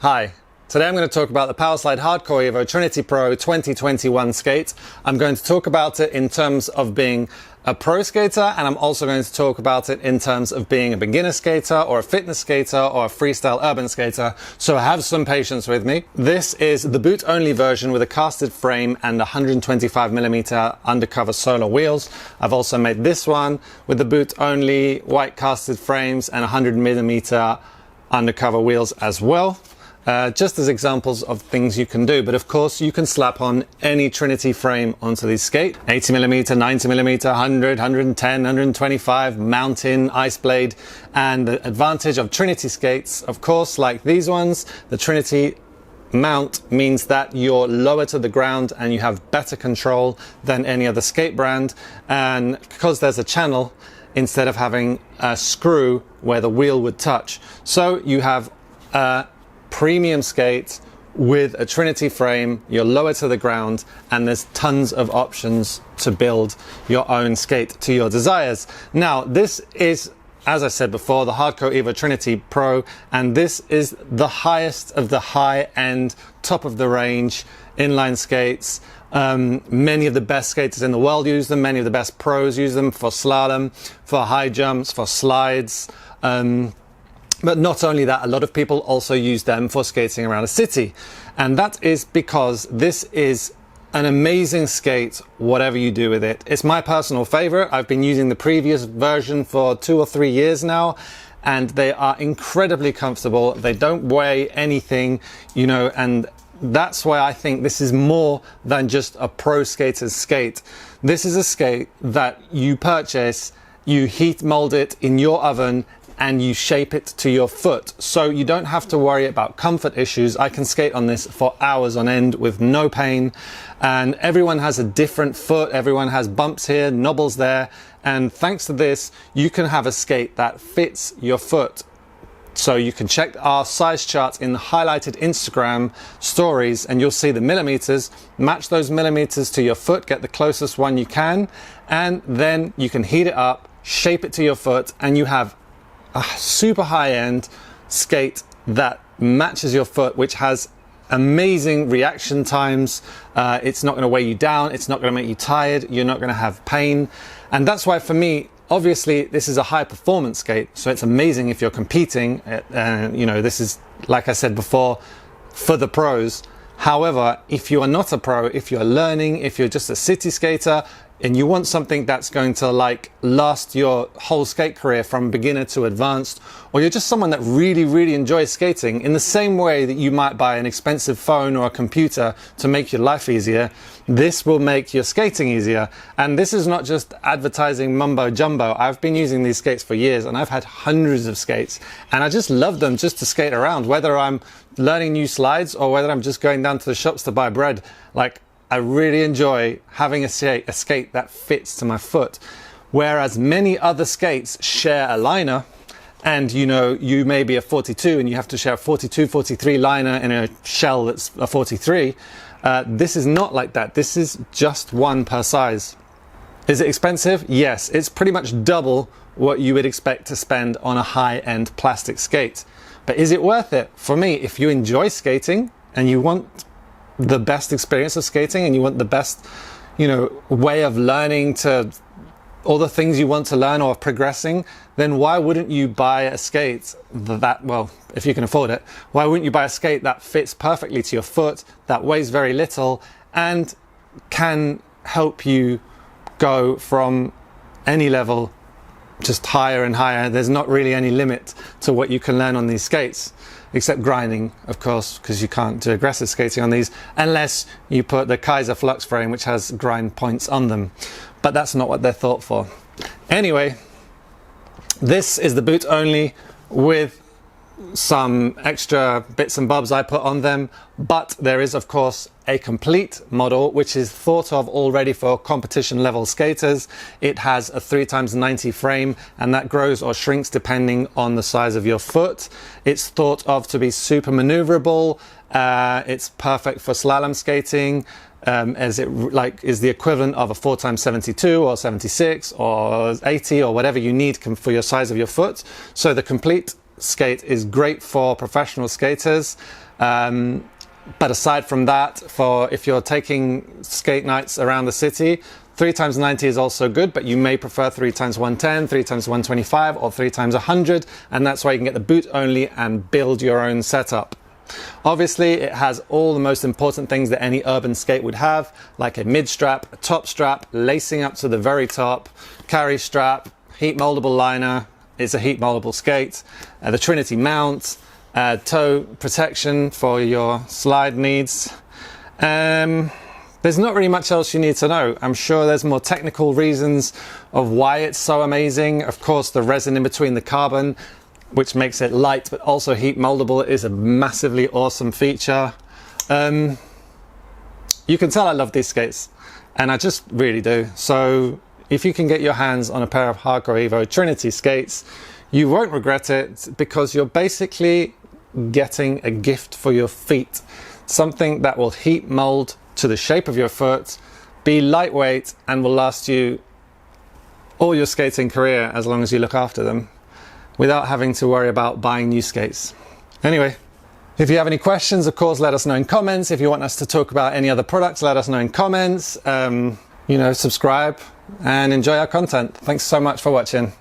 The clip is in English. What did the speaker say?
Hi, today I'm going to talk about the Powerslide Hardcore Evo Trinity Pro 2021 skate. I'm going to talk about it in terms of being a pro skater, and I'm also going to talk about it in terms of being a beginner skater or a fitness skater or a freestyle urban skater, so have some patience with me. This is the boot only version with a casted frame and 125mm undercover solar wheels. I've also made this one with the boot only white casted frames and 100mm undercover wheels as well. Just as examples of things you can do, but of course you can slap on any Trinity frame onto these skate. 80mm, 90mm, 100, 110, 125, mountain, ice blade, and the advantage of Trinity skates, of course, like these ones, the Trinity mount means that you're lower to the ground and you have better control than any other skate brand, and because there's a channel instead of having a screw where the wheel would touch, so you have a premium skate with a Trinity frame, you're lower to the ground, and there's tons of options to build your own skate to your desires. Now, this is, as I said before, the Hardcore Evo Trinity Pro, and this is the highest of the high-end, top of the range inline skates. Many of the best skaters in the world use them, many of the best pros use them for slalom, for high jumps, for slides. But not only that, a lot of people also use them for skating around a city. And that is because this is an amazing skate, whatever you do with it. It's my personal favorite. I've been using the previous version for 2 or 3 years now, and they are incredibly comfortable. They don't weigh anything, you know, and that's why I think this is more than just a pro skater's skate. This is a skate that you purchase, you heat mold it in your oven, and you shape it to your foot, so you don't have to worry about comfort issues. I can skate on this for hours on end with no pain, and everyone has a different foot, everyone has bumps here, knobbles there, and thanks to this you can have a skate that fits your foot. So you can check our size chart in the highlighted Instagram stories and you'll see the millimeters. Match those millimeters to your foot, get the closest one you can, and then you can heat it up, shape it to your foot, and you have a super high-end skate that matches your foot, which has amazing reaction times. It's not going to weigh you down, it's not going to make you tired, you're not going to have pain. And that's why, for me, obviously this is a high performance skate, so it's amazing if you're competing. You know, this is, like I said before, for the pros. However, if you are not a pro, if you're learning, if you're just a city skater, and you want something that's going to like last your whole skate career from beginner to advanced, or you're just someone that really enjoys skating in the same way that you might buy an expensive phone or a computer to make your life easier, this will make your skating easier. And this is not just advertising mumbo jumbo. I've been using these skates for years and I've had hundreds of skates, and I just love them just to skate around, whether I'm learning new slides or whether I'm just going down to the shops to buy bread. Like, I really enjoy having a skate that fits to my foot. Whereas many other skates share a liner, and you know, you may be a 42 and you have to share a 42, 43 liner in a shell that's a 43. This is not like that. This is just one per size. Is it expensive? Yes, it's pretty much double what you would expect to spend on a high-end plastic skate. But is it worth it? For me, if you enjoy skating and you want the best experience of skating and you want the best, you know, way of learning to all the things you want to learn or progressing, then why wouldn't you buy a skate that, well, if you can afford it, why wouldn't you buy a skate that fits perfectly to your foot, that weighs very little, and can help you go from any level just higher and higher? There's not really any limit to what you can learn on these skates, except grinding, of course, because you can't do aggressive skating on these unless you put the Kaiser Flux frame, which has grind points on them. But that's not what they're thought for. Anyway, this is the boot only with some extra bits and bobs I put on them, but there is of course a complete model which is thought of already for competition level skaters. It has a 3x90 frame, and that grows or shrinks depending on the size of your foot. It's thought of to be super maneuverable. It's perfect for slalom skating, as it like is the equivalent of a 4x72 or 76 or 80 or whatever you need for your size of your foot. So the complete skate is great for professional skaters. But aside from that, for if you're taking skate nights around the city, 3x90 is also good, but you may prefer 3x110, 3x125, or 3x100, and that's why you can get the boot only and build your own setup. Obviously, it has all the most important things that any urban skate would have, like a mid strap, a top strap, lacing up to the very top, carry strap, heat moldable liner. It's a heat moldable skate, the Trinity mount, toe protection for your slide needs. There's not really much else you need to know. I'm sure there's more technical reasons of why it's so amazing. Of course, the resin in between the carbon, which makes it light but also heat moldable, is a massively awesome feature. You can tell I love these skates, and I just really do. So if you can get your hands on a pair of Hardcore Evo Trinity skates, you won't regret it, because you're basically getting a gift for your feet. Something that will heat mold to the shape of your foot, be lightweight, and will last you all your skating career as long as you look after them, without having to worry about buying new skates. Anyway, if you have any questions, of course, let us know in comments. If you want us to talk about any other products, let us know in comments. Subscribe and enjoy our content. Thanks so much for watching.